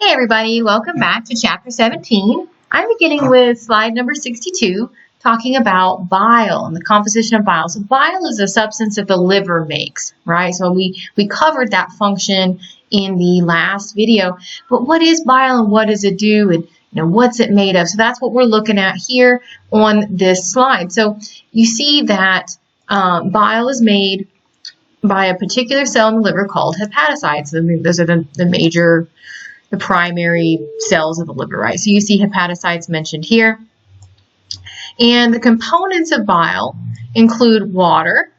Hey everybody, welcome back to chapter 17. I'm beginning with slide number 62, talking about bile and the composition of bile. So bile is a substance that the liver makes, right? So we covered that function in the last video. But what is bile and what does it do and what's it made of? So that's what we're looking at here on this slide. So you see that bile is made by a particular cell in the liver called hepatocytes. Those are the primary cells of the liver, right? So you see hepatocytes mentioned here. And the components of bile include water,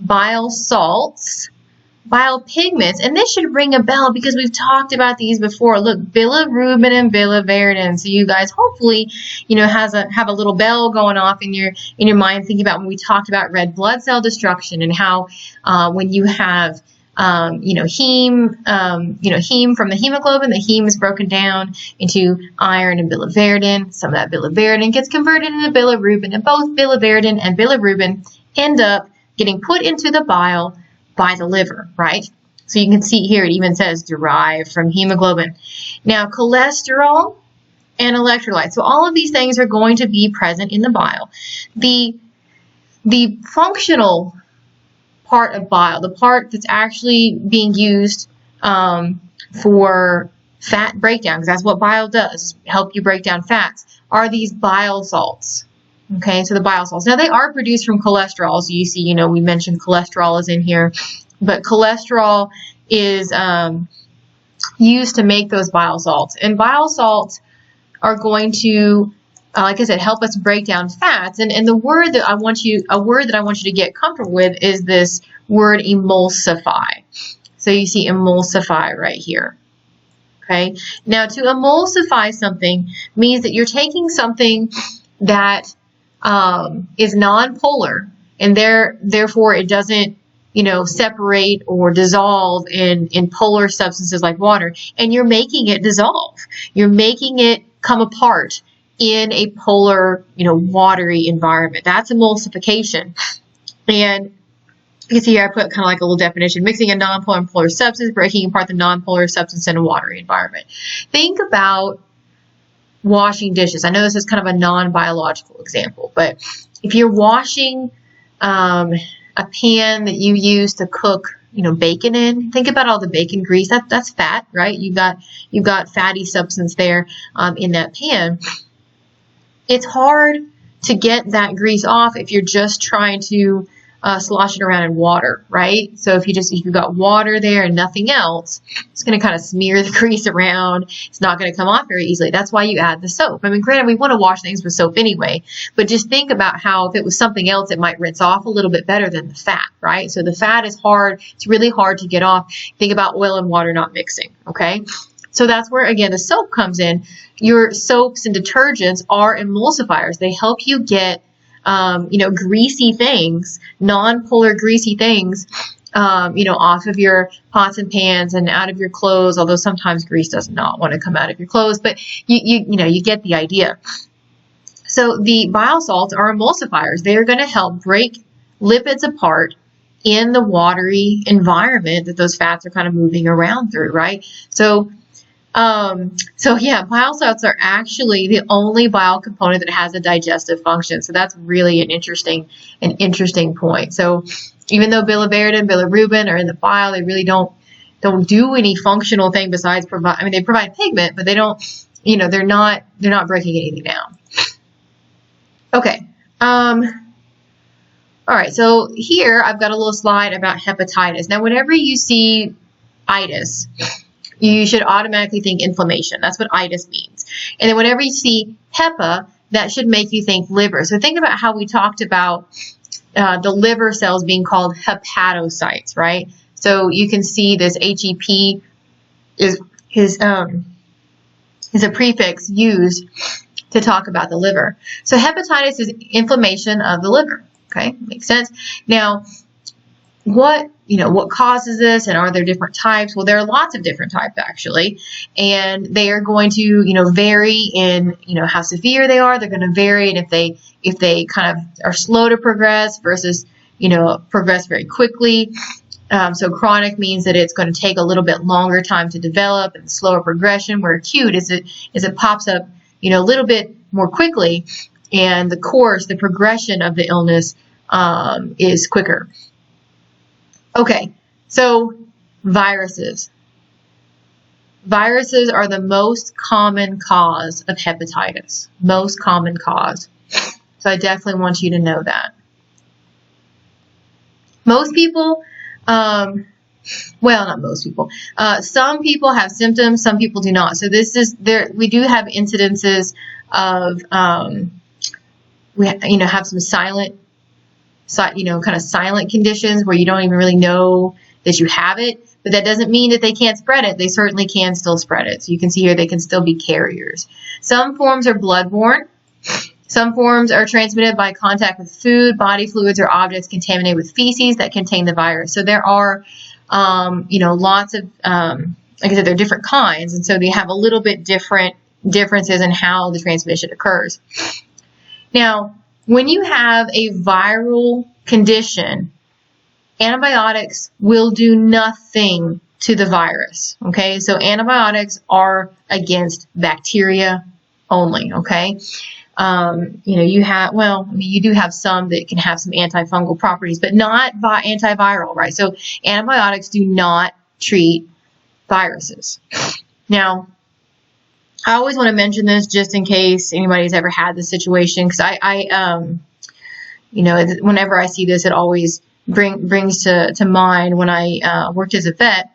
bile salts, bile pigments, and this should ring a bell because we've talked about these before. Look, bilirubin and biliverdin. So you guys hopefully, have a little bell going off in your mind, thinking about when we talked about red blood cell destruction and how when you have heme from the hemoglobin, the heme is broken down into iron and biliverdin. Some of that biliverdin gets converted into bilirubin, and both biliverdin and bilirubin end up getting put into the bile by the liver, right? So you can see here it even says derived from hemoglobin. Now, cholesterol and electrolytes. So all of these things are going to be present in the bile. The functional part of bile, the part that's actually being used for fat breakdown, because that's what bile does, help you break down fats, are these bile salts. Okay, so the bile salts. Now, they are produced from cholesterol. So you see, we mentioned cholesterol is in here, but cholesterol is used to make those bile salts. And bile salts are going to, like I said, help us break down fats. And the word that I want you to get comfortable with is this word emulsify. So you see emulsify right here. Okay. Now, to emulsify something means that you're taking something that is nonpolar, and therefore it doesn't, separate or dissolve in polar substances like water, and you're making it dissolve. You're making it come apart in a polar, watery environment. That's emulsification. And you can see here I put kind of like a little definition: mixing a nonpolar and polar substance, breaking apart the nonpolar substance in a watery environment. Think about washing dishes. I know this is kind of a non-biological example, but if you're washing a pan that you use to cook bacon in, think about all the bacon grease. That's fat, right? You've got fatty substance there in that pan. It's hard to get that grease off if you're just trying to slosh it around in water, right? So if you've got water there and nothing else, it's going to kind of smear the grease around. It's not going to come off very easily. That's why you add the soap. I mean, granted, we want to wash things with soap anyway, but just think about how if it was something else, it might rinse off a little bit better than the fat, right? So the fat is hard. It's really hard to get off. Think about oil and water not mixing, okay? So that's where, again, the soap comes in. Your soaps and detergents are emulsifiers. They help you get greasy things, non-polar greasy things, off of your pots and pans and out of your clothes, although sometimes grease does not want to come out of your clothes, but you get the idea. So the bile salts are emulsifiers. They are going to help break lipids apart in the watery environment that those fats are kind of moving around through, right? So bile salts are actually the only bile component that has a digestive function. So that's really an interesting point. So even though biliverdin and bilirubin are in the bile, they really don't do any functional thing besides provide. I mean, they provide pigment, but they don't. They're not breaking anything down. Okay. All right. So here I've got a little slide about hepatitis. Now, whenever you see itis, you should automatically think inflammation. That's what itis means. And then whenever you see hepa, that should make you think liver. So think about how we talked about the liver cells being called hepatocytes, right? So you can see this HEP is a prefix used to talk about the liver. So hepatitis is inflammation of the liver. Okay, makes sense. Now, what causes this, and are there different types? Well, there are lots of different types actually, and they are going to vary in how severe they are. They're going to vary in if they kind of are slow to progress versus progress very quickly. So chronic means that it's going to take a little bit longer time to develop and slower progression, where acute is it pops up, a little bit more quickly, and the course, the progression of the illness is quicker. Okay, so viruses. Viruses are the most common cause of hepatitis. Most common cause. So I definitely want you to know that. Most people, well, not most people. Some people have symptoms, some people do not. So this is there. We do have incidences of, we have some silent, kind of silent conditions where you don't even really know that you have it. But that doesn't mean that they can't spread it. They certainly can still spread it. So you can see here they can still be carriers. Some forms are bloodborne. Some forms are transmitted by contact with food, body fluids, or objects contaminated with feces that contain the virus. So there are, lots of, like I said, there are different kinds. And so they have a little bit different differences in how the transmission occurs. Now, when you have a viral condition, antibiotics will do nothing to the virus, okay? So antibiotics are against bacteria only, okay? You do have some that can have some antifungal properties, but not antiviral, right? So antibiotics do not treat viruses. Now, I always want to mention this just in case anybody's ever had this situation, because whenever I see this, it always brings to mind when I worked as a vet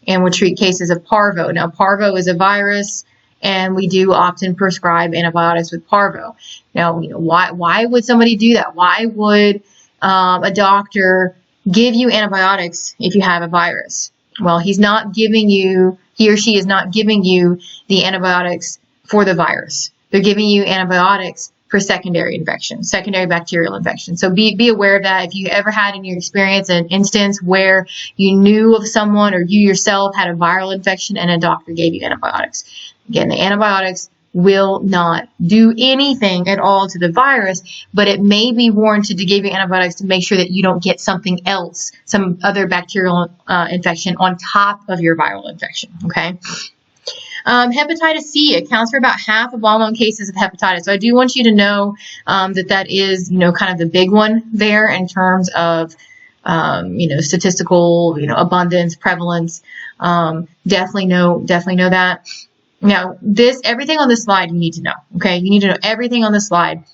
and would treat cases of parvo. Now, parvo is a virus, and we do often prescribe antibiotics with parvo. Now, why would somebody do that? Why would a doctor give you antibiotics if you have a virus? Well, he or she is not giving you the antibiotics for the virus. They're giving you antibiotics for secondary infection, secondary bacterial infection. So be aware of that. If you ever had in your experience an instance where you knew of someone or you yourself had a viral infection and a doctor gave you antibiotics. Again, the antibiotics will not do anything at all to the virus, but it may be warranted to give you antibiotics to make sure that you don't get something else, some other bacterial infection on top of your viral infection, okay? Hepatitis C accounts for about half of all known cases of hepatitis. So I do want you to know that is, kind of the big one there in terms of, statistical, abundance, prevalence. Definitely know that. Now, everything on this slide you need to know, okay? You need to know everything on this slide.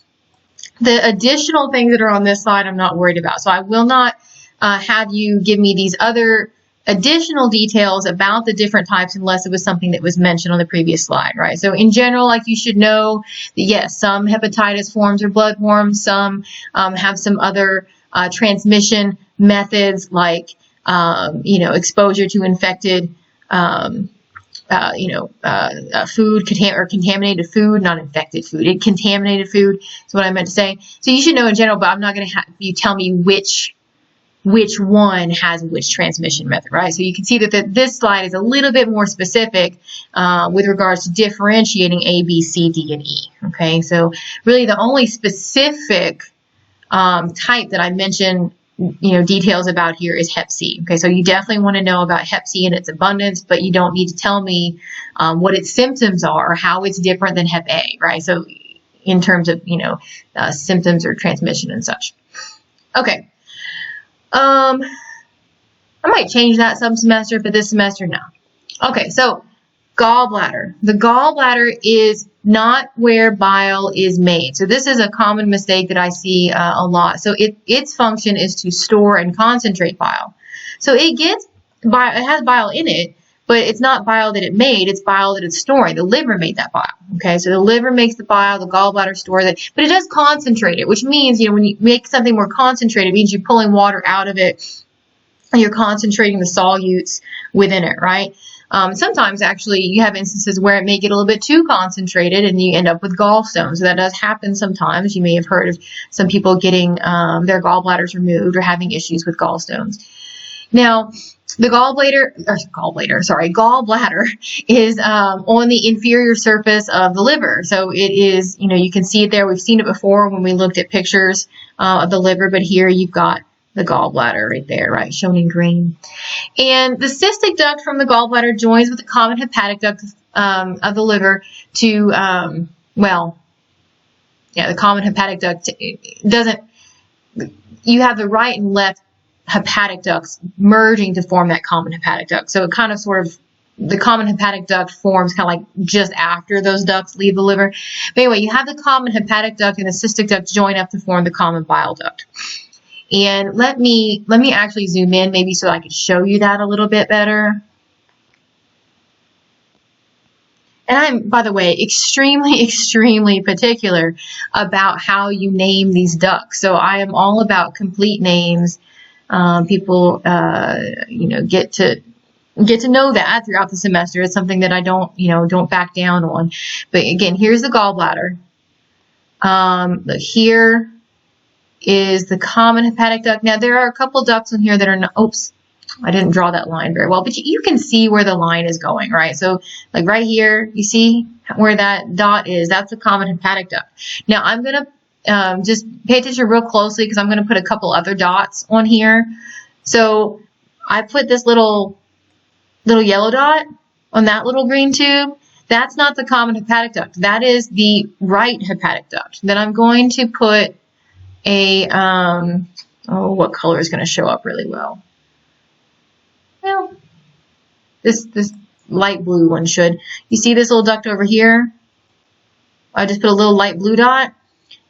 The additional things that are on this slide I'm not worried about. So I will not have you give me these other additional details about the different types unless it was something that was mentioned on the previous slide, right? So in general, you should know that yes, some hepatitis forms are bloodborne, some have some other transmission methods like, exposure to infected, food, contaminated food, not infected food, contaminated food is what I meant to say. So you should know in general, but I'm not going to have you tell me which one has which transmission method, right? So you can see that this slide is a little bit more specific with regards to differentiating A, B, C, D, and E, okay? So really the only specific type that I mentioned, details about here is Hep C, okay? So you definitely want to know about Hep C and its abundance, but you don't need to tell me what its symptoms are or how it's different than Hep A, right? So in terms of, symptoms or transmission and such. Okay. I might change that some semester, but this semester, no. Okay, so gallbladder. The gallbladder is not where bile is made. So this is a common mistake that I see a lot. So its function is to store and concentrate bile. So it has bile in it, but it's not bile that it made, it's bile that it's storing. The liver made that bile, okay? So the liver makes the bile, the gallbladder stores it, but it does concentrate it, which means, when you make something more concentrated, it means you're pulling water out of it, and you're concentrating the solutes within it, right? Sometimes, actually, you have instances where it may get a little bit too concentrated, and you end up with gallstones. So that does happen sometimes. You may have heard of some people getting their gallbladders removed or having issues with gallstones. Now, the gallbladder is on the inferior surface of the liver. So it is, you can see it there. We've seen it before when we looked at pictures of the liver, but here you've got the gallbladder right there, right, shown in green. And the cystic duct from the gallbladder joins with the common hepatic duct of the liver to, well, yeah, the common hepatic duct doesn't, you have the right and left hepatic ducts merging to form that common hepatic duct. So it kind of sort of, the common hepatic duct forms kind of like just after those ducts leave the liver. But anyway, you have the common hepatic duct and the cystic duct join up to form the common bile duct. And let me actually zoom in maybe so I can show you that a little bit better. And I'm, by the way, extremely particular about how you name these ducts. So I am all about complete names. People, you know, get to know that throughout the semester. It's something that I don't back down on. But again, here's the gallbladder. Here is the common hepatic duct. Now there are a couple ducts in here that are not, oops, I didn't draw that line very well, but you can see where the line is going, right? So like right here, you see where that dot is, that's the common hepatic duct. Now I'm going to just pay attention real closely because I'm going to put a couple other dots on here. So I put this little yellow dot on that little green tube. That's not the common hepatic duct. That is the right hepatic duct. Then I'm going to put a, oh, what color is going to show up really well? Well, this light blue one should. You see this little duct over here? I just put a little light blue dot.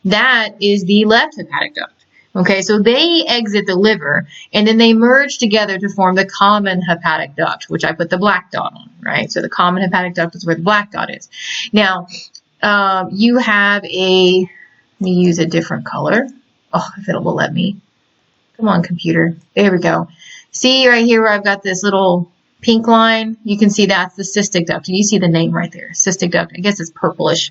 That is the left hepatic duct. Okay, so they exit the liver and then they merge together to form the common hepatic duct, which I put the black dot on, right? So the common hepatic duct is where the black dot is. Now, you have a, let me use a different color. Oh, if it will let me. Come on, computer. There we go. See right here where I've got this little pink line? You can see that's the cystic duct. And you see the name right there, cystic duct. I guess it's purplish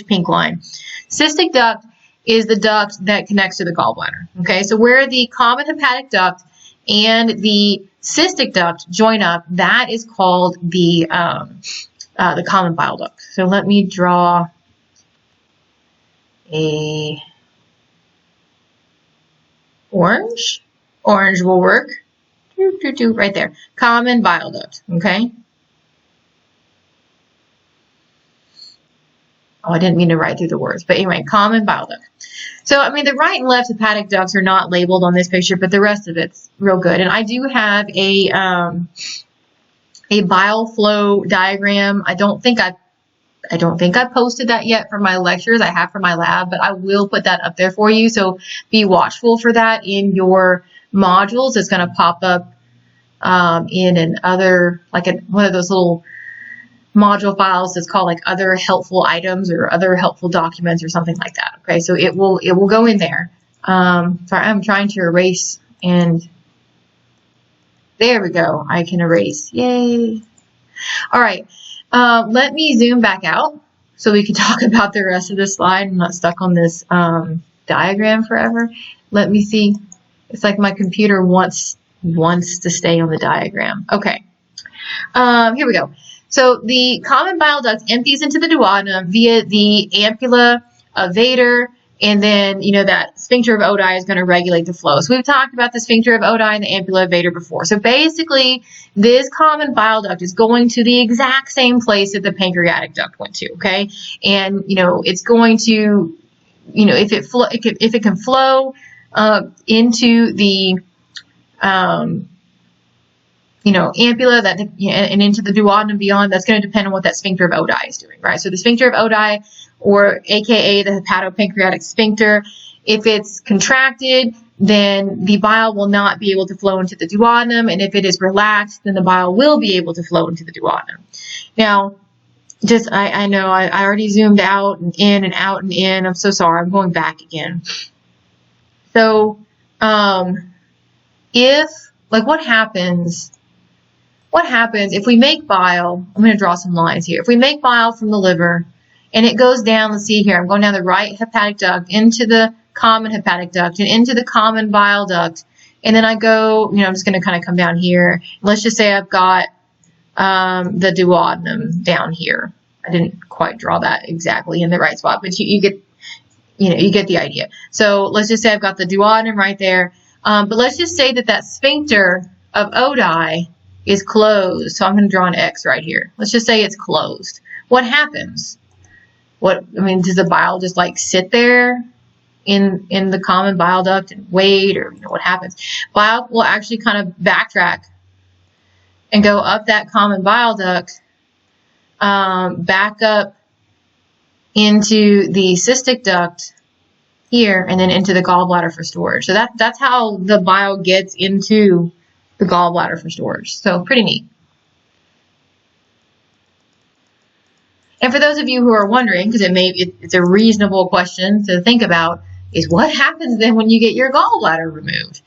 pink line. Cystic duct is the duct that connects to the gallbladder. Okay, so where the common hepatic duct and the cystic duct join up, that is called the common bile duct. So let me draw a orange. Orange will work. Right there. Common bile duct. Okay. Oh, I didn't mean to write through the words, but anyway, common bile duct. So, I mean, the right and left hepatic ducts are not labeled on this picture, but the rest of it's real good. And I do have a bile flow diagram. I don't think I posted that yet for my lectures. I have for my lab, but I will put that up there for you. So be watchful for that in your modules. It's going to pop up in an other, like one of those little module files that's called like other helpful items or other helpful documents or something like that. Okay, so it will go in there. Sorry, I'm trying to erase, and there we go. I can erase. Yay! All right. Let me zoom back out so we can talk about the rest of the slide. I'm not stuck on this diagram forever. Let me see. It's like my computer wants to stay on the diagram. Okay. Here we go. So the common bile duct empties into the duodenum via the ampulla of Vater, and then, you know, that sphincter of Oddi is going to regulate the flow. So we've talked about the sphincter of Oddi and the ampulla of Vater before. So basically, this common bile duct is going to the exact same place that the pancreatic duct went to, okay? And, you know, it's going to, you know, if it can flow into the, you know, ampulla and into the duodenum beyond, that's going to depend on what that sphincter of Oddi is doing, right? So the sphincter of Oddi, or AKA the hepatopancreatic sphincter, if it's contracted, then the bile will not be able to flow into the duodenum, and if it is relaxed, then the bile will be able to flow into the duodenum. Now, just, I know I already zoomed out and in and out and in. I'm so sorry. I'm going back again. So, what happens if we make bile? I'm going to draw some lines here. If we make bile from the liver and it goes down, let's see here, I'm going down the right hepatic duct into the common hepatic duct and into the common bile duct, and then I go, you know, I'm just going to kind of come down here. Let's just say I've got the duodenum down here. I didn't quite draw that exactly in the right spot, but you get the idea. So let's just say I've got the duodenum right there. But let's just say that that sphincter of Oddi is closed. So I'm going to draw an X right here. Let's just say it's closed. What happens? Does the bile just like sit there in the common bile duct and wait, or what happens? Bile will actually kind of backtrack and go up that common bile duct, back up into the cystic duct here, and then into the gallbladder for storage. So that's how the bile gets into the gallbladder for storage. So pretty neat. And for those of you who are wondering, because it's a reasonable question to think about, is what happens then when you get your gallbladder removed?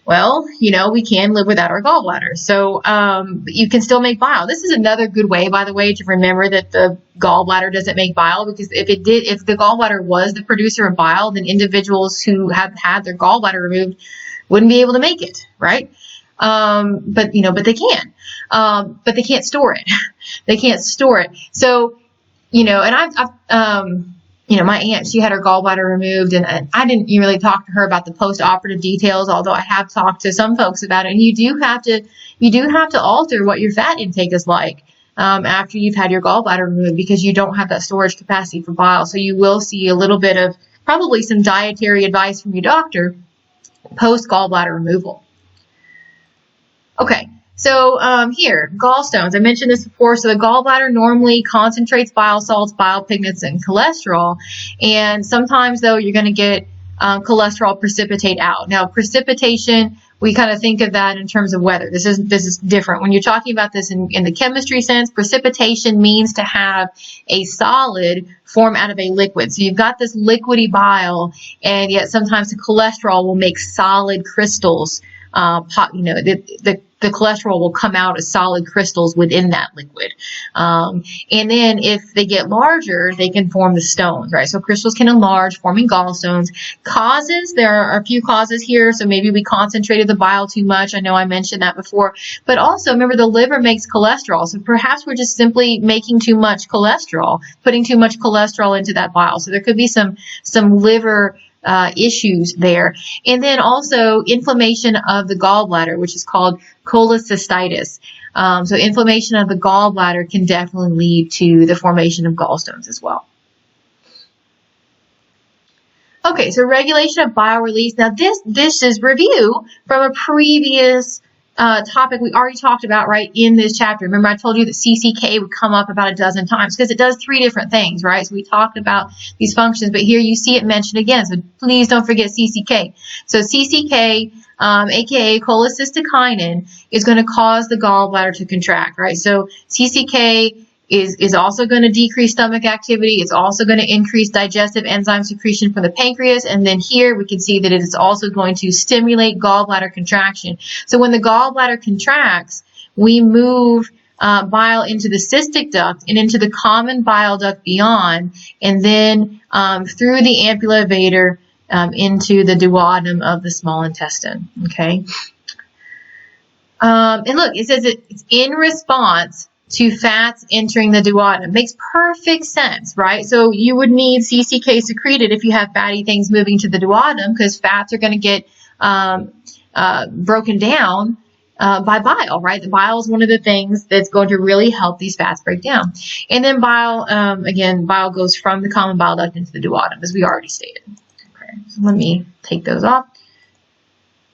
Well, we can live without our gallbladder. So you can still make bile. This is another good way, by the way, to remember that the gallbladder doesn't make bile, because if the gallbladder was the producer of bile, then individuals who have had their gallbladder removed wouldn't be able to make it, right? But they can. But they can't store it. They can't store it. So, and I've my aunt, she had her gallbladder removed, and I didn't really talk to her about the post-operative details, although I have talked to some folks about it. And you do have to alter what your fat intake is like after you've had your gallbladder removed, because you don't have that storage capacity for bile. So you will see a little bit of probably some dietary advice from your doctor post gallbladder removal. Okay. So here, gallstones. I mentioned this before. So the gallbladder normally concentrates bile salts, bile pigments, and cholesterol. And sometimes, though, you're going to get cholesterol precipitate out. Now, precipitation, we kind of think of that in terms of weather. This is different. When you're talking about this in the chemistry sense, precipitation means to have a solid form out of a liquid. So you've got this liquidy bile, and yet sometimes the cholesterol will make solid crystals. The cholesterol will come out as solid crystals within that liquid. And then if they get larger, they can form the stones, right? So crystals can enlarge, forming gallstones. Causes, there are a few causes here. So maybe we concentrated the bile too much. I know I mentioned that before. But also, remember, the liver makes cholesterol. So perhaps we're just simply making too much cholesterol, putting too much cholesterol into that bile. So there could be some liver issues there. And then also inflammation of the gallbladder, which is called cholecystitis. So inflammation of the gallbladder can definitely lead to the formation of gallstones as well. Okay, so regulation of bile release. Now this is review from a previous topic we already talked about, right, in this chapter. Remember, I told you that CCK would come up about a dozen times because it does 3 different things, right? So we talked about these functions, but here you see it mentioned again. So please don't forget CCK. So CCK, aka cholecystokinin, is going to cause the gallbladder to contract, right? So CCK is also going to decrease stomach activity. It's also going to increase digestive enzyme secretion from the pancreas. And then here we can see that it is also going to stimulate gallbladder contraction. So when the gallbladder contracts, we move bile into the cystic duct and into the common bile duct beyond, and then through the ampulla vator into the duodenum of the small intestine. Okay. And look, it says it's in response to fats entering the duodenum. Makes perfect sense, right? So you would need CCK secreted if you have fatty things moving to the duodenum, because fats are going to get broken down by bile, right? The bile is one of the things that's going to really help these fats break down. And then bile, again, bile goes from the common bile duct into the duodenum, as we already stated. Okay, so let me take those off.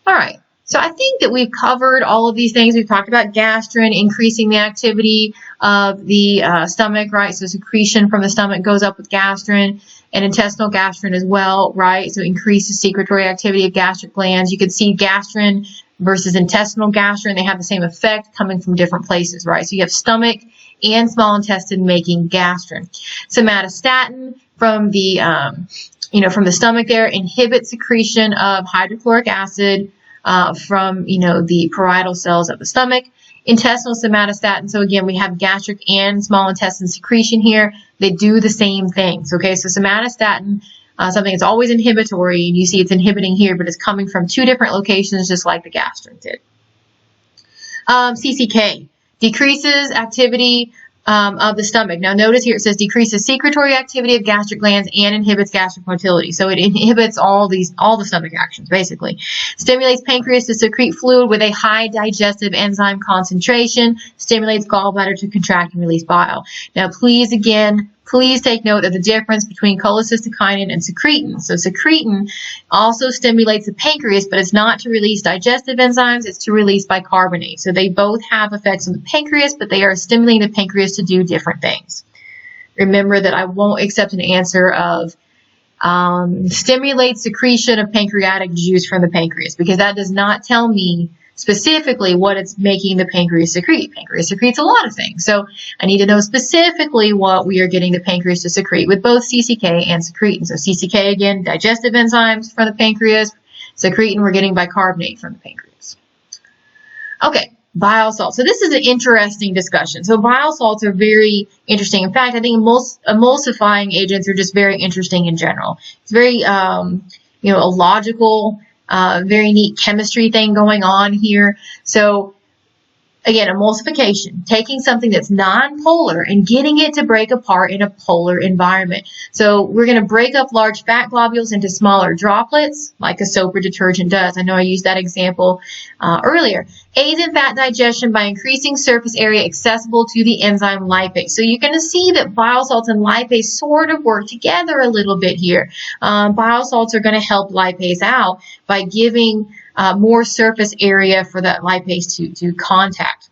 All right. So I think that we've covered all of these things. We've talked about gastrin, increasing the activity of the stomach, right? So secretion from the stomach goes up with gastrin, and intestinal gastrin as well, right? So increases secretory activity of gastric glands. You can see gastrin versus intestinal gastrin. They have the same effect coming from different places, right? So you have stomach and small intestine making gastrin. Somatostatin from the, from the stomach there inhibits secretion of hydrochloric acid from, the parietal cells of the stomach. Intestinal somatostatin, so again, we have gastric and small intestine secretion here. They do the same things, okay? So somatostatin, something that's always inhibitory, and you see it's inhibiting here, but it's coming from 2 different locations, just like the gastrin did. CCK decreases activity of the stomach. Now notice here it says decreases secretory activity of gastric glands and inhibits gastric motility. So it inhibits all the stomach actions basically. Stimulates pancreas to secrete fluid with a high digestive enzyme concentration. Stimulates gallbladder to contract and release bile. Now please take note of the difference between cholecystokinin and secretin. So secretin also stimulates the pancreas, but it's not to release digestive enzymes, it's to release bicarbonate. So they both have effects on the pancreas, but they are stimulating the pancreas to do different things. Remember that I won't accept an answer of stimulates secretion of pancreatic juice from the pancreas, because that does not tell me specifically what it's making the pancreas secrete. Pancreas secretes a lot of things. So I need to know specifically what we are getting the pancreas to secrete with both CCK and secretin. So CCK, again, digestive enzymes from the pancreas. Secretin, we're getting bicarbonate from the pancreas. Okay, bile salts. So this is an interesting discussion. So bile salts are very interesting. In fact, I think emulsifying agents are just very interesting in general. It's very, a logical, very neat chemistry thing going on here. So again, emulsification, taking something that's non-polar and getting it to break apart in a polar environment. So we're going to break up large fat globules into smaller droplets, like a soap or detergent does. I know I used that example earlier. Aids in fat digestion by increasing surface area accessible to the enzyme lipase. So you're going to see that bile salts and lipase sort of work together a little bit here. Bile salts are going to help lipase out by giving more surface area for that lipase to contact.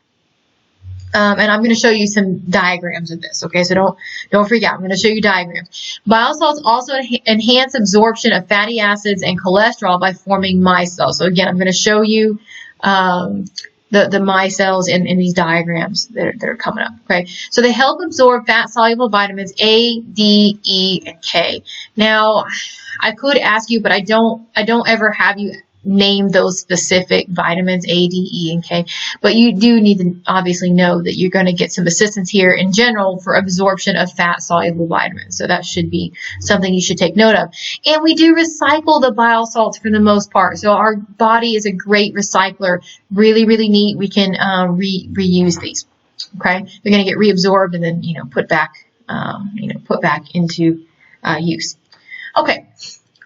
And I'm going to show you some diagrams of this, okay? So don't freak out. I'm going to show you diagrams. Bile salts also enhance absorption of fatty acids and cholesterol by forming micelles. So again, I'm going to show you the micelles in these diagrams that are coming up, okay? So they help absorb fat-soluble vitamins A, D, E, and K. Now, I could ask you, but I don't ever have you name those specific vitamins A, D, E, and K, but you do need to obviously know that you're going to get some assistance here in general for absorption of fat-soluble vitamins. So that should be something you should take note of. And we do recycle the bile salts for the most part. So our body is a great recycler. Really, really neat. We can reuse these. Okay, they're going to get reabsorbed and then put back into use. Okay.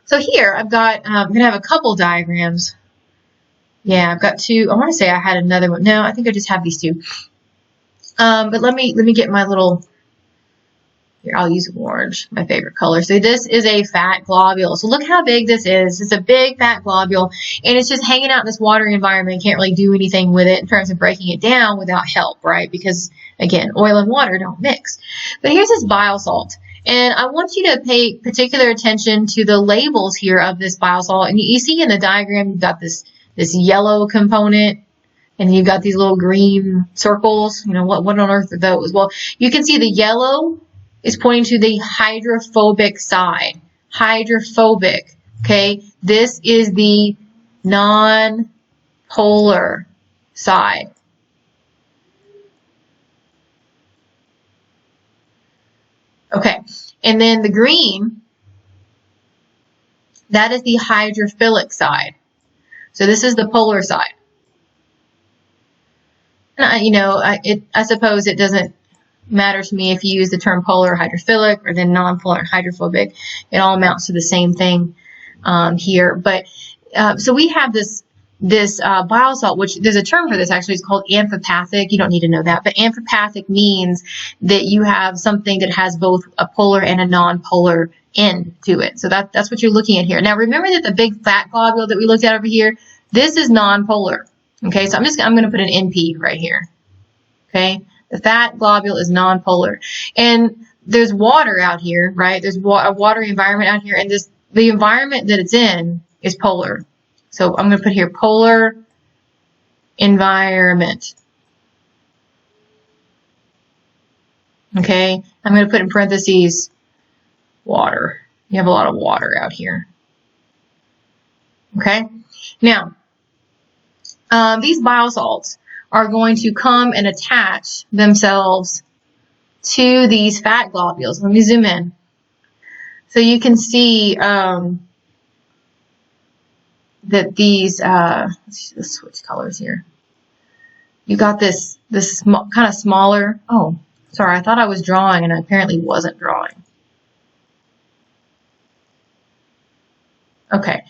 So here I've got, I'm going to have a couple diagrams. Yeah, I've got two. I want to say I had another one. No, I think I just have these two. But let me get my little, here, I'll use orange, my favorite color. So this is a fat globule. So look how big this is. It's a big fat globule, and it's just hanging out in this watery environment. Can't really do anything with it in terms of breaking it down without help, right? Because, again, oil and water don't mix. But here's this bile salt. And I want you to pay particular attention to the labels here of this bile salt. And you see in the diagram, you've got this yellow component, and you've got these little green circles. What on earth are those? Well, you can see the yellow is pointing to the hydrophobic side. Hydrophobic, okay? This is the non-polar side. Okay, and then the green, that is the hydrophilic side. So this is the polar side. I suppose it doesn't matter to me if you use the term polar or hydrophilic or then non-polar and hydrophobic. It all amounts to the same thing here. But so we have this bile salt, which there's a term for this actually. It's called amphipathic. You don't need to know that, but amphipathic means that you have something that has both a polar and a non-polar end to it. So that's what you're looking at here. Now remember that the big fat globule that we looked at over here, this is non-polar. Okay, so I'm going to put an NP right here. Okay, the fat globule is non-polar, and there's water out here, right? There's a watery environment out here, and the environment that it's in is polar. So I'm going to put here polar environment. Okay, I'm going to put in parentheses water. You have a lot of water out here. Okay, now these bile salts are going to come and attach themselves to these fat globules. Let me zoom in. So you can see that these, let's switch colors here. You got this kind of smaller, oh, Sorry, I thought I was drawing and I apparently wasn't drawing. Okay,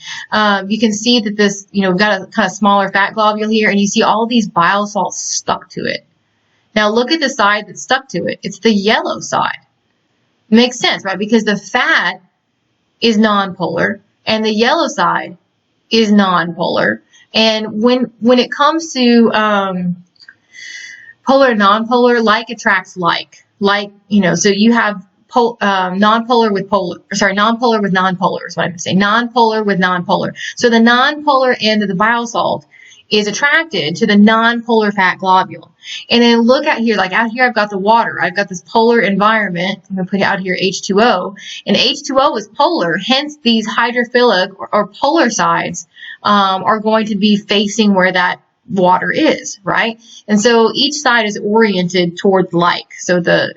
you can see that this, we've got a kind of smaller fat globule here, and you see all these bile salts stuck to it. Now look at the side that's stuck to it. It's the yellow side. Makes sense, right? Because the fat is nonpolar, and the yellow side is nonpolar. And when it comes to polar and nonpolar, like attracts like. So you have nonpolar with nonpolar is what I'm saying. Nonpolar with nonpolar. So the nonpolar end of the bile salt is attracted to the nonpolar fat globule. And then look at here, like out here I've got the water. I've got this polar environment. I'm going to put it out here H2O. And H2O is polar, hence these hydrophilic or polar sides are going to be facing where that water is, right? And so each side is oriented towards like. So the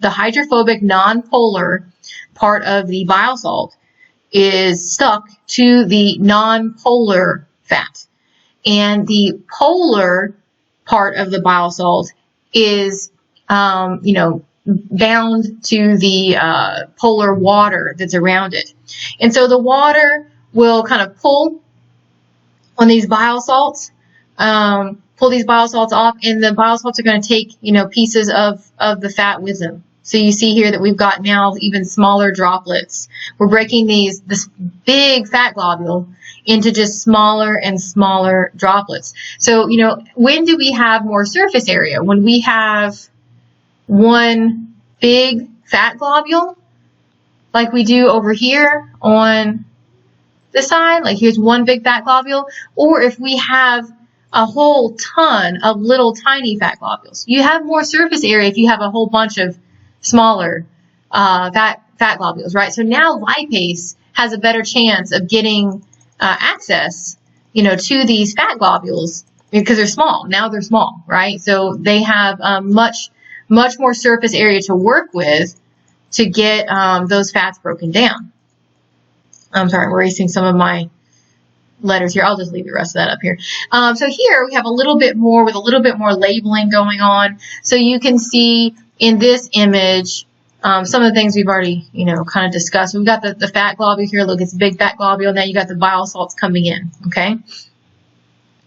hydrophobic nonpolar part of the bile salt is stuck to the nonpolar fat. And the polar part of the bile salt is, bound to the polar water that's around it. And so the water will kind of pull on these bile salts, pull these bile salts off, and the bile salts are going to take, pieces of the fat with them. So you see here that we've got now even smaller droplets. We're breaking this big fat globule into just smaller and smaller droplets. So, when do we have more surface area? When we have one big fat globule, like we do over here on this side, like here's one big fat globule, or if we have a whole ton of little tiny fat globules. You have more surface area if you have a whole bunch of smaller fat globules, right? So now lipase has a better chance of getting access, to these fat globules because they're small. Now they're small, right? So they have much more surface area to work with to get those fats broken down. I'm sorry, I'm erasing some of my letters here. I'll just leave the rest of that up here. So here we have a little bit more labeling going on. So you can see in this image some of the things we've already, kind of discussed. We've got the fat globule here. Look, it's a big fat globule. Now you got the bile salts coming in, okay?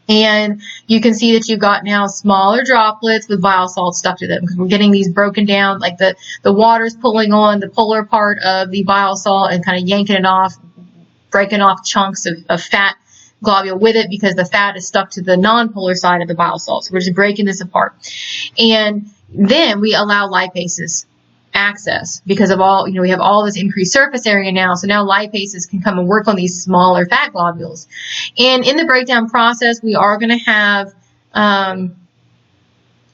And you can see that you've got now smaller droplets with bile salts stuck to them because we're getting these broken down, like the water's pulling on the polar part of the bile salt and kind of yanking it off, breaking off chunks of fat globule with it because the fat is stuck to the nonpolar side of the bile salt. So we're just breaking this apart. And then we allow lipases access because of all, we have all this increased surface area now. So now lipases can come and work on these smaller fat globules. And in the breakdown process, we are going to have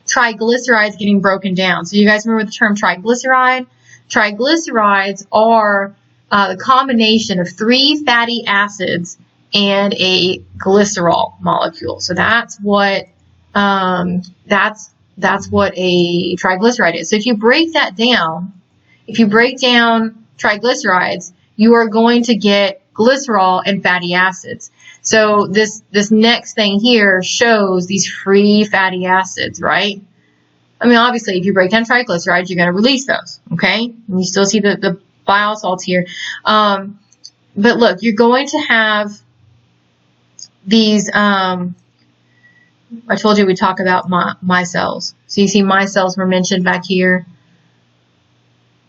triglycerides getting broken down. So you guys remember the term triglyceride? Triglycerides are the combination of 3 fatty acids and a glycerol molecule. So that's what that's what a triglyceride is. So if you break that down, triglycerides, you are going to get glycerol and fatty acids. So this next thing here shows these free fatty acids, right? I mean, obviously, if you break down triglycerides, you're going to release those, okay? And you still see the bile salts here. But look, you're going to have these, I told you we talk about micelles. So you see micelles were mentioned back here.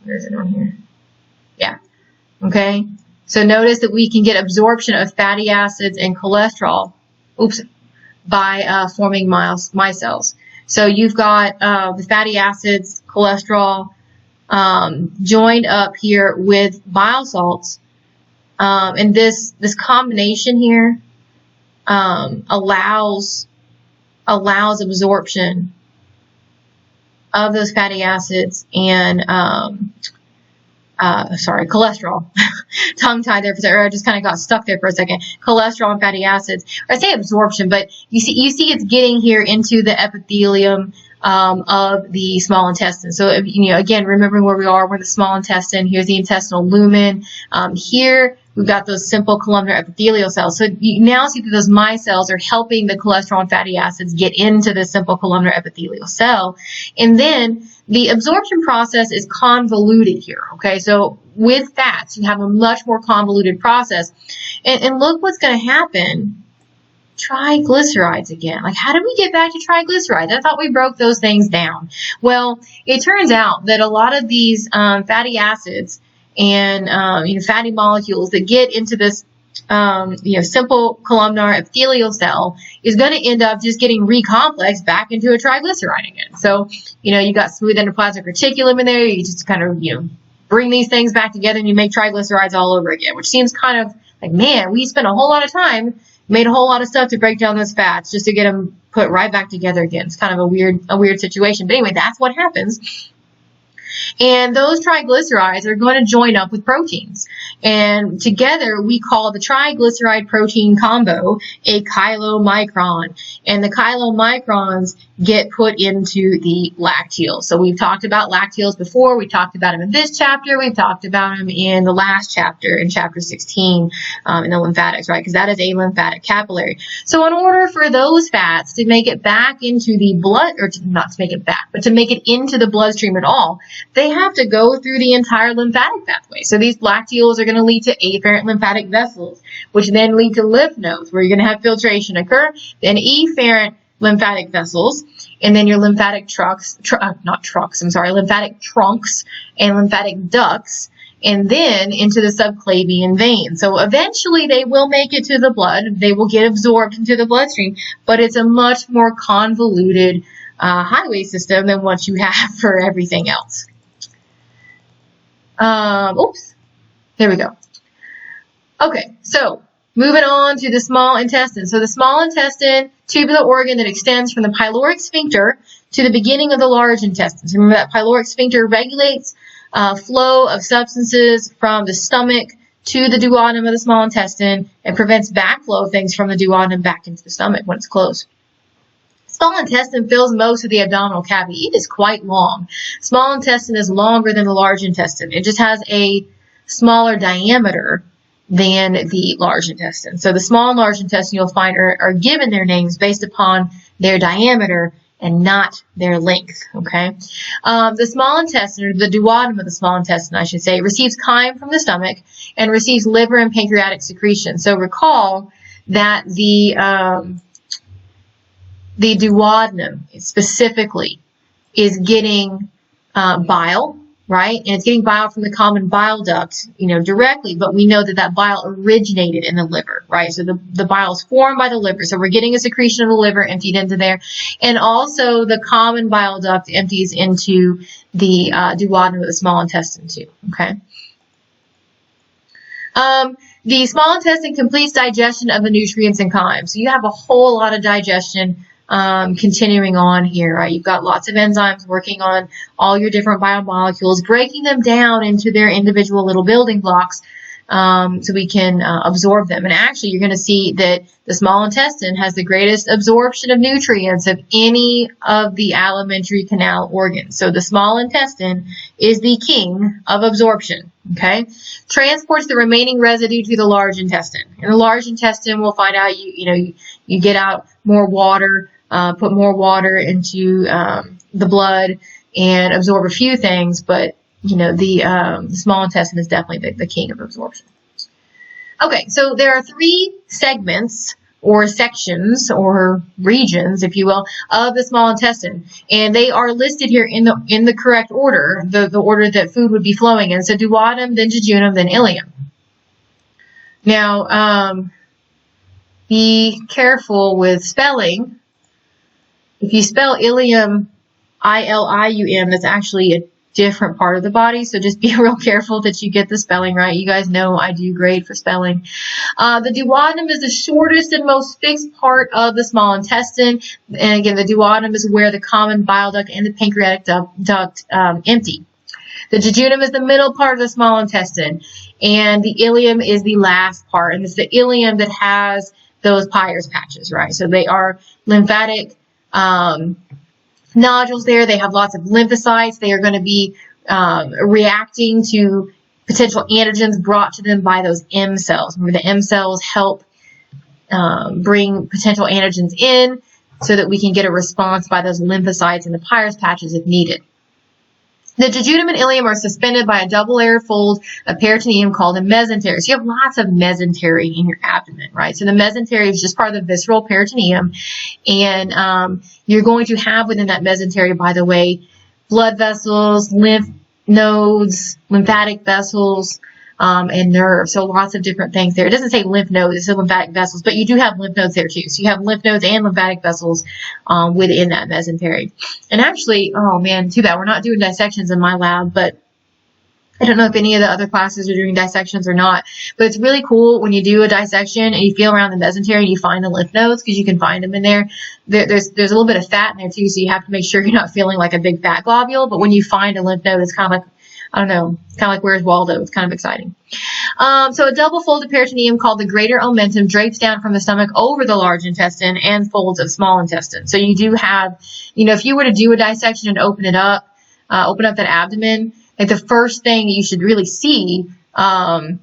Where is it on here? Yeah. Okay. So notice that we can get absorption of fatty acids and cholesterol, by forming micelles. So you've got the fatty acids, cholesterol, joined up here with bile salts, and this combination here allows absorption of those fatty acids and cholesterol. Tongue-tied there for a second, or I just kind of got stuck there for a second. Cholesterol and fatty acids. I say absorption, but you see it's getting here into the epithelium of the small intestine. So, again, remembering where we are, we're the small intestine. Here's the intestinal lumen. Here we've got those simple columnar epithelial cells. So you now see that those micelles are helping the cholesterol and fatty acids get into the simple columnar epithelial cell. And then the absorption process is convoluted here, okay? So with fats, you have a much more convoluted process. And look what's going to happen. Triglycerides again. Like, how did we get back to triglycerides? I thought we broke those things down. Well, it turns out that a lot of these fatty acids and fatty molecules that get into this simple columnar epithelial cell is going to end up just getting recomplexed back into a triglyceride again. So, you got smooth endoplasmic reticulum in there. You just kind of, bring these things back together and you make triglycerides all over again, which seems kind of like, man, we spent a whole lot of time, made a whole lot of stuff to break down those fats just to get them put right back together again. It's kind of a weird situation. But anyway, that's what happens. And those triglycerides are going to join up with proteins. And together we call the triglyceride protein combo a chylomicron. And the chylomicrons get put into the lacteals. So we've talked about lacteals before. We talked about them in this chapter. We've talked about them in the last chapter, in chapter 16, in the lymphatics, right? Because that is a lymphatic capillary. So in order for those fats to make it back into the blood, or not to make it back, but to make it into the bloodstream at all, they have to go through the entire lymphatic pathway. So these lacteals are going to lead to afferent lymphatic vessels, which then lead to lymph nodes, where you're going to have filtration occur, then efferent lymphatic vessels, and then your lymphatic lymphatic trunks and lymphatic ducts, and then into the subclavian vein. So eventually they will make it to the blood. They will get absorbed into the bloodstream, but it's a much more convoluted highway system than what you have for everything else. Oops, there we go. Okay, so moving on to the small intestine. So the small intestine, tubular organ that extends from the pyloric sphincter to the beginning of the large intestine. So remember that pyloric sphincter regulates flow of substances from the stomach to the duodenum of the small intestine and prevents backflow of things from the duodenum back into the stomach when it's closed. Small intestine fills most of the abdominal cavity. It is quite long. Small intestine is longer than the large intestine. It just has a smaller diameter than the large intestine. So the small and large intestine you'll find are given their names based upon their diameter and not their length, okay? The small intestine, or the duodenum of the small intestine, I should say, receives chyme from the stomach and receives liver and pancreatic secretion. So recall that the duodenum specifically is getting bile, right? And it's getting bile from the common bile duct, directly, but we know that that bile originated in the liver, right? So the bile is formed by the liver. So we're getting a secretion of the liver emptied into there. And also the common bile duct empties into the duodenum of the small intestine too, okay? The small intestine completes digestion of the nutrients and chyme. So you have a whole lot of digestion continuing on here, right? You've got lots of enzymes working on all your different biomolecules, breaking them down into their individual little building blocks so we can absorb them. And actually, you're going to see that the small intestine has the greatest absorption of nutrients of any of the alimentary canal organs. So the small intestine is the king of absorption, okay? Transports the remaining residue to the large intestine. In the large intestine, we'll find out you get out more water, put more water into the blood and absorb a few things, but the small intestine is definitely the king of absorption. Okay, so there are 3 segments or sections or regions, if you will, of the small intestine, and they are listed here in the correct order, the order that food would be flowing in. So duodenum, then jejunum, then ileum. Now, be careful with spelling. If you spell ileum, I-L-I-U-M, that's actually a different part of the body, so just be real careful that you get the spelling right. You guys know I do great for spelling. The duodenum is the shortest and most fixed part of the small intestine, and again, the duodenum is where the common bile duct and the pancreatic duct empty. The jejunum is the middle part of the small intestine, and the ileum is the last part, and it's the ileum that has those Peyer's patches, right? So they are lymphatic nodules there. They have lots of lymphocytes. They are going to be reacting to potential antigens brought to them by those M cells. Remember, the M cells help bring potential antigens in so that we can get a response by those lymphocytes in the Peyer's patches if needed. The jejunum and ileum are suspended by a double-layered fold of peritoneum called a mesentery. So you have lots of mesentery in your abdomen, right? So the mesentery is just part of the visceral peritoneum, and you're going to have within that mesentery, by the way, blood vessels, lymph nodes, lymphatic vessels, and nerves. So lots of different things there. It doesn't say lymph nodes, it says lymphatic vessels, but you do have lymph nodes there too. So you have lymph nodes and lymphatic vessels within that mesentery. And actually, oh man, too bad we're not doing dissections in my lab, but I don't know if any of the other classes are doing dissections or not, but it's really cool when you do a dissection and you feel around the mesentery and you find the lymph nodes, because you can find them in there. There's a little bit of fat in there too, so you have to make sure you're not feeling like a big fat globule, but when you find a lymph node, it's kind of like, I don't know, kind of like Where's Waldo? It's kind of exciting. So a double-folded peritoneum called the greater omentum drapes down from the stomach over the large intestine and folds of small intestine. So you do have, if you were to do a dissection and open up that abdomen, like the first thing you should really see, I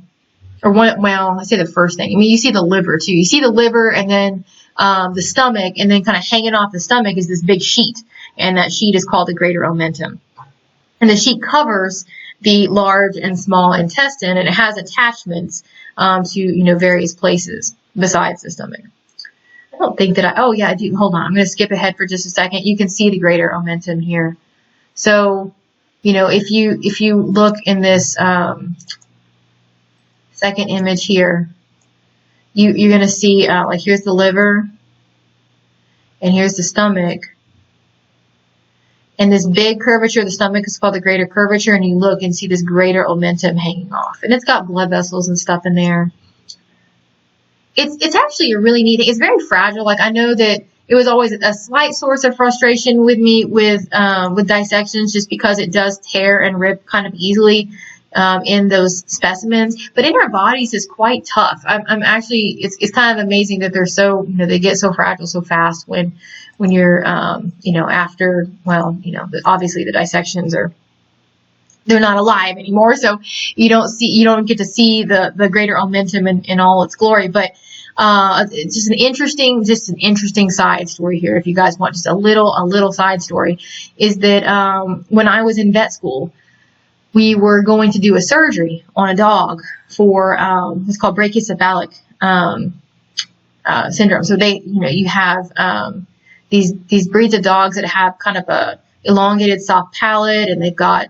say the first thing. I mean, you see the liver too. You see the liver and then the stomach, and then kind of hanging off the stomach is this big sheet, and that sheet is called the greater omentum. And the sheet covers the large and small intestine, and it has attachments to various places besides the stomach. I don't think that oh yeah, I do. Hold on, I'm going to skip ahead for just a second. You can see the greater omentum here. So, if you look in this second image here, you're going to see like here's the liver, and here's the stomach. And this big curvature of the stomach is called the greater curvature, and you look and see this greater omentum hanging off. And it's got blood vessels and stuff in there. It's actually a really neat thing. It's very fragile. Like, I know that it was always a slight source of frustration with me with dissections, just because it does tear and rip kind of easily in those specimens. But in our bodies, it's quite tough. I'm actually, it's kind of amazing that they're so, they get so fragile so fast when you're, after, obviously the dissections they're not alive anymore. So you don't get to see the greater omentum in all its glory. But it's just an interesting side story here. If you guys want just a little side story, is that when I was in vet school, we were going to do a surgery on a dog for what's called brachycephalic syndrome. So you have these breeds of dogs that have kind of a elongated soft palate, and they've got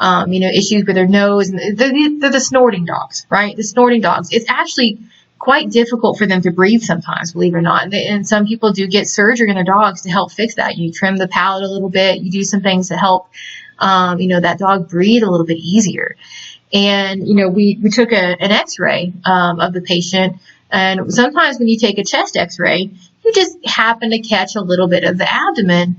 issues with their nose, and they're the snorting dogs, right? The snorting dogs. It's actually quite difficult for them to breathe sometimes, believe it or not. And some people do get surgery in their dogs to help fix that. You trim the palate a little bit. You do some things to help, that dog breathe a little bit easier. And, we took an x-ray of the patient. And sometimes when you take a chest x-ray, you just happen to catch a little bit of the abdomen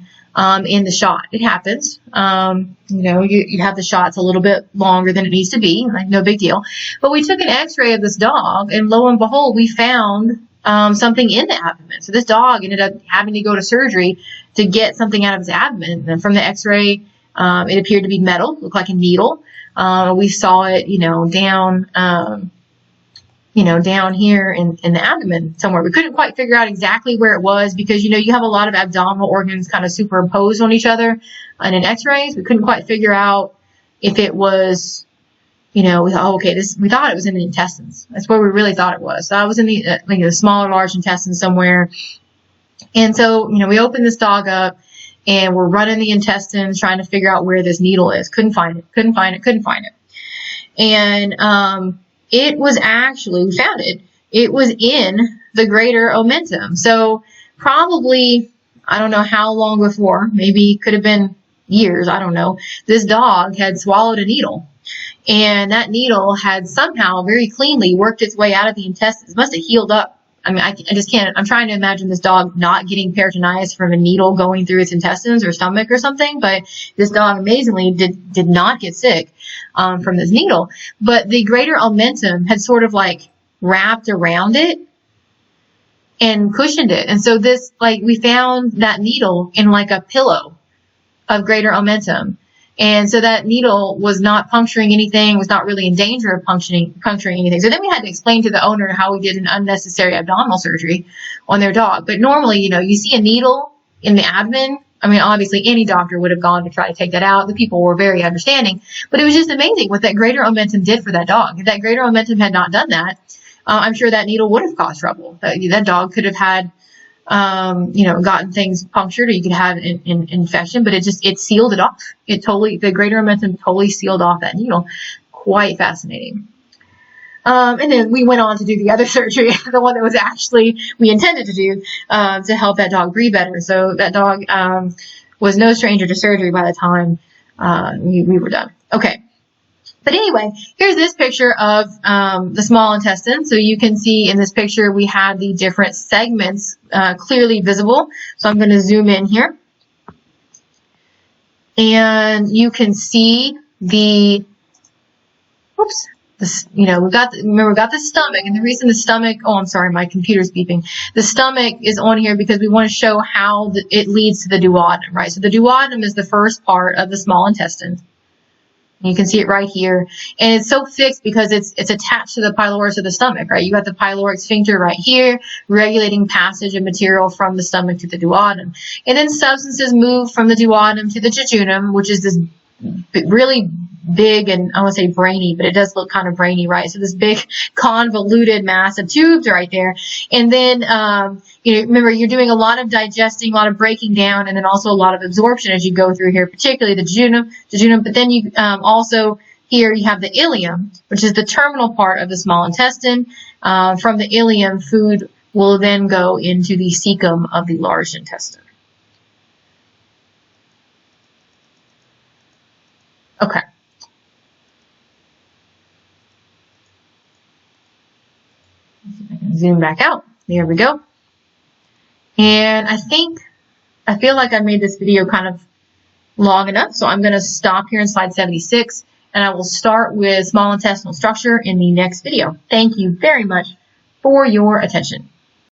in the shot. It happens. You have the shots a little bit longer than it needs to be, like no big deal. But we took an x-ray of this dog, and lo and behold, we found something in the abdomen. So this dog ended up having to go to surgery to get something out of his abdomen. And from the x-ray, it appeared to be metal, looked like a needle. We saw it, down here in the abdomen somewhere. We couldn't quite figure out exactly where it was, because, you have a lot of abdominal organs kind of superimposed on each other in an x-rays. We couldn't quite figure out if it was, we thought it was in the intestines. That's where we really thought it was. So I was in the smaller, large intestine somewhere. And so, we opened this dog up, and we're running the intestines, trying to figure out where this needle is. Couldn't find it. And, it was actually, we found it. It was in the greater omentum. So probably, I don't know how long before, maybe could have been years, I don't know, this dog had swallowed a needle. And that needle had somehow very cleanly worked its way out of the intestines. It must have healed up. I mean, I just can't, I'm trying to imagine this dog not getting peritonitis from a needle going through its intestines or stomach or something, but this dog amazingly did not get sick from this needle. But the greater omentum had sort of like wrapped around it and cushioned it. And so we found that needle in like a pillow of greater omentum. And so that needle was not puncturing anything, was not really in danger of puncturing anything. So then we had to explain to the owner how we did an unnecessary abdominal surgery on their dog. But normally, you see a needle in the abdomen. I mean, obviously any doctor would have gone to try to take that out. The people were very understanding, but it was just amazing what that greater omentum did for that dog. If that greater omentum had not done that, I'm sure that needle would have caused trouble. That dog could have had, gotten things punctured, or you could have an infection, but it sealed it off. The greater omentum totally sealed off that needle. Quite fascinating. And then we went on to do the other surgery, the one that was actually we intended to do to help that dog breathe better. So that dog was no stranger to surgery by the time we were done. Okay. But anyway, here's this picture of the small intestine. So you can see in this picture we have the different segments clearly visible. So I'm going to zoom in here. And you can see we got the stomach, and the reason the stomach, I'm sorry, my computer's beeping. The stomach is on here because we want to show how it leads to the duodenum, right? So the duodenum is the first part of the small intestine. You can see it right here, and it's so fixed because it's attached to the pylorus of the stomach, right? You got the pyloric sphincter right here, regulating passage of material from the stomach to the duodenum. And then substances move from the duodenum to the jejunum, which is this really big, and I want to say brainy, but it does look kind of brainy, right? So this big convoluted mass of tubes right there. And then, remember, you're doing a lot of digesting, a lot of breaking down, and then also a lot of absorption as you go through here, particularly the jejunum. But then you also here you have the ileum, which is the terminal part of the small intestine. From the ileum, food will then go into the cecum of the large intestine. Okay. Zoom back out. There we go. And I feel like I made this video kind of long enough, so I'm going to stop here in slide 76, and I will start with small intestinal structure in the next video. Thank you very much for your attention.